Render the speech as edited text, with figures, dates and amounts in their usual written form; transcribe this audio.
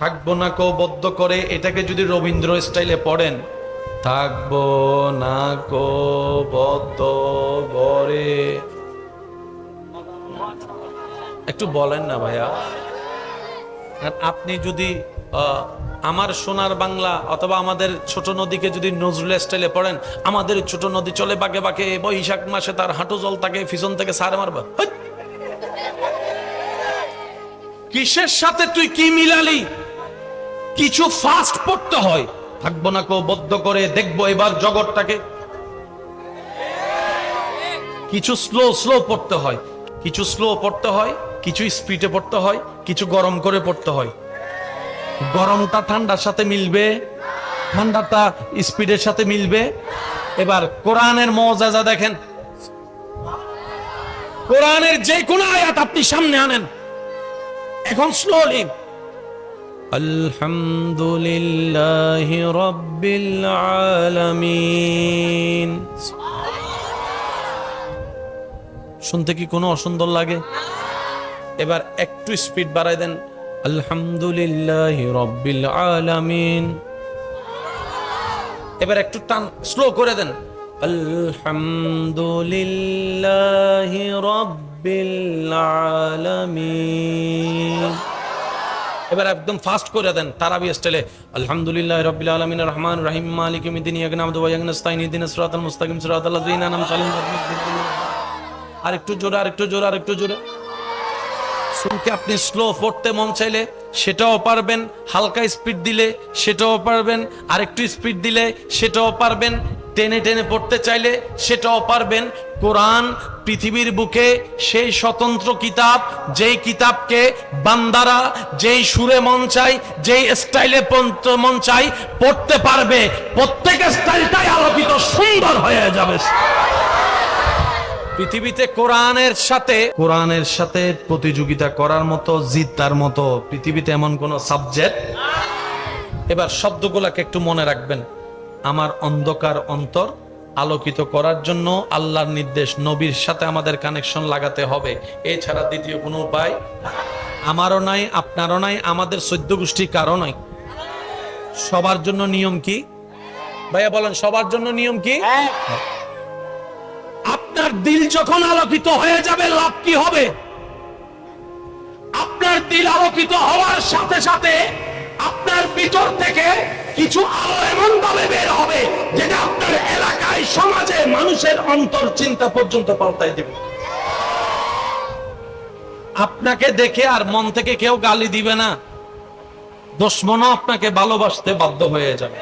থাকবো না কো বদ্ধ করে, এটাকে যদি রবীন্দ্র স্টাইলে পড়েন, থাকবো না কো বদ্ধ করে, একটু বলেন না ভাইয়া। আর আপনি যদি আমার সোনার বাংলা অথবা আমাদের ছোট নদীকে যদি নজরুল স্টাইলে পড়েন, আমাদের ছোট নদী চলে বাঁকে বাঁকে, বৈশাখ মাসে তার হাঁটু জল তাকে পিছন থেকে সারে মারবা। কিসের সাথে তুই কি মিলালি? কিছু ফাস্ট পড়তে হয়, থাকবো না কো বদ্ধ করে, দেখবো এবার জগৎটাকে। কিছু স্লো স্লো পড়তে হয়, কিছু স্লো পড়তে হয়, কিছু স্পিডে পড়তে হয়, কিছু গরম করে পড়তে হয়। গরমটা ঠান্ডার সাথে মিলবে, ঠান্ডাটা স্পিডের সাথে মিলবে। এবার কোরআনের মওজাজা দেখেন, কোরআনের যে কোনো আয়াত আপনি সামনে আনেন এখন স্লোলি, আলহামদুলিল্লাহি রাব্বিল আলামিন, শুনতে কি কোনো অসুন্দর লাগে? এবার একটু স্পিড বাড়াই দেন, আলহামদুলিল্লাহি রাব্বিল আলামিন। এবার একটু টান স্লো করে দেন, আলহামদুলিল্লাহি রাব্বিল আলামিন। এবার একদম ফাস্ট করে দেন তারাবি স্টাইলে, আলহামদুলিল্লাহি রাব্বিল আলামিন আর রহমানির রহিম মালিকি ইয়াউমিদ্দিন ইয়্যাকা না'বুদু ওয়া ইয়্যাকা নাস্তাঈন ইহদিনাস সিরাতাল মুস্তাকিম সিরাতাল লাযীনা আন'আমতা আলাইহিম। আর একটু জোরে, আর একটু জোরে, আর একটু জোরে। শুনতে আপনি স্লো পড়তে মন চাইলে সেটাও পারবেন, হালকা স্পিড দিলে সেটাও পারবেন, আর একটু স্পিড দিলে সেটাও পারবেন, টেনে টেনে পড়তে চাইলে সেটাও পারবেন। কোরআন পৃথিবীর বুকে সেই স্বতন্ত্র কিতাব, যেই কিতাবকে বান্দারা যেই সুরে মন চাই, যেই স্টাইলে মন চাই পড়তে পারবে, প্রত্যেক স্টাইলটাই আলোকিত সুন্দর হয়ে যাবে। পৃথিবীতে কোরআনের সাথে প্রতিযোগিতা করার মতো, জিতার মতো পৃথিবীতে এমন কোন সাবজেক্ট। এবার শব্দগুলোকে একটু মনে রাখবেন। আমার অন্ধকার অন্তর আলোকিত করার জন্য আল্লাহর নির্দেশ, নবীর সাথে আমাদের কানেকশন লাগাতে হবে, এছাড়া দ্বিতীয় কোনো উপায় আমারও নাই, আপনারও নাই, আমাদের 14 গোষ্ঠীর কারো নাই। সবার জন্য নিয়ম কি ভাইয়া বলেন? সবার জন্য নিয়ম কি? আপনার দিল যখন আলোকিত হয়ে যাবে, লাভ কি হবে? আপনার দিল আলোকিত হওয়ার সাথে সাথে আপনার ভিতর থেকে কিছু আলো এমন ভাবে বের হবে যেটা আপনার এলাকায়, সমাজে, মানুষের অন্তর চিন্তা পর্যন্ত পাল্টাই দেবে। আপনাকে দেখে আর মন থেকে কেউ গালি দিবে না, দুশমনও আপনাকে ভালোবাসতে বাধ্য হয়ে যাবে।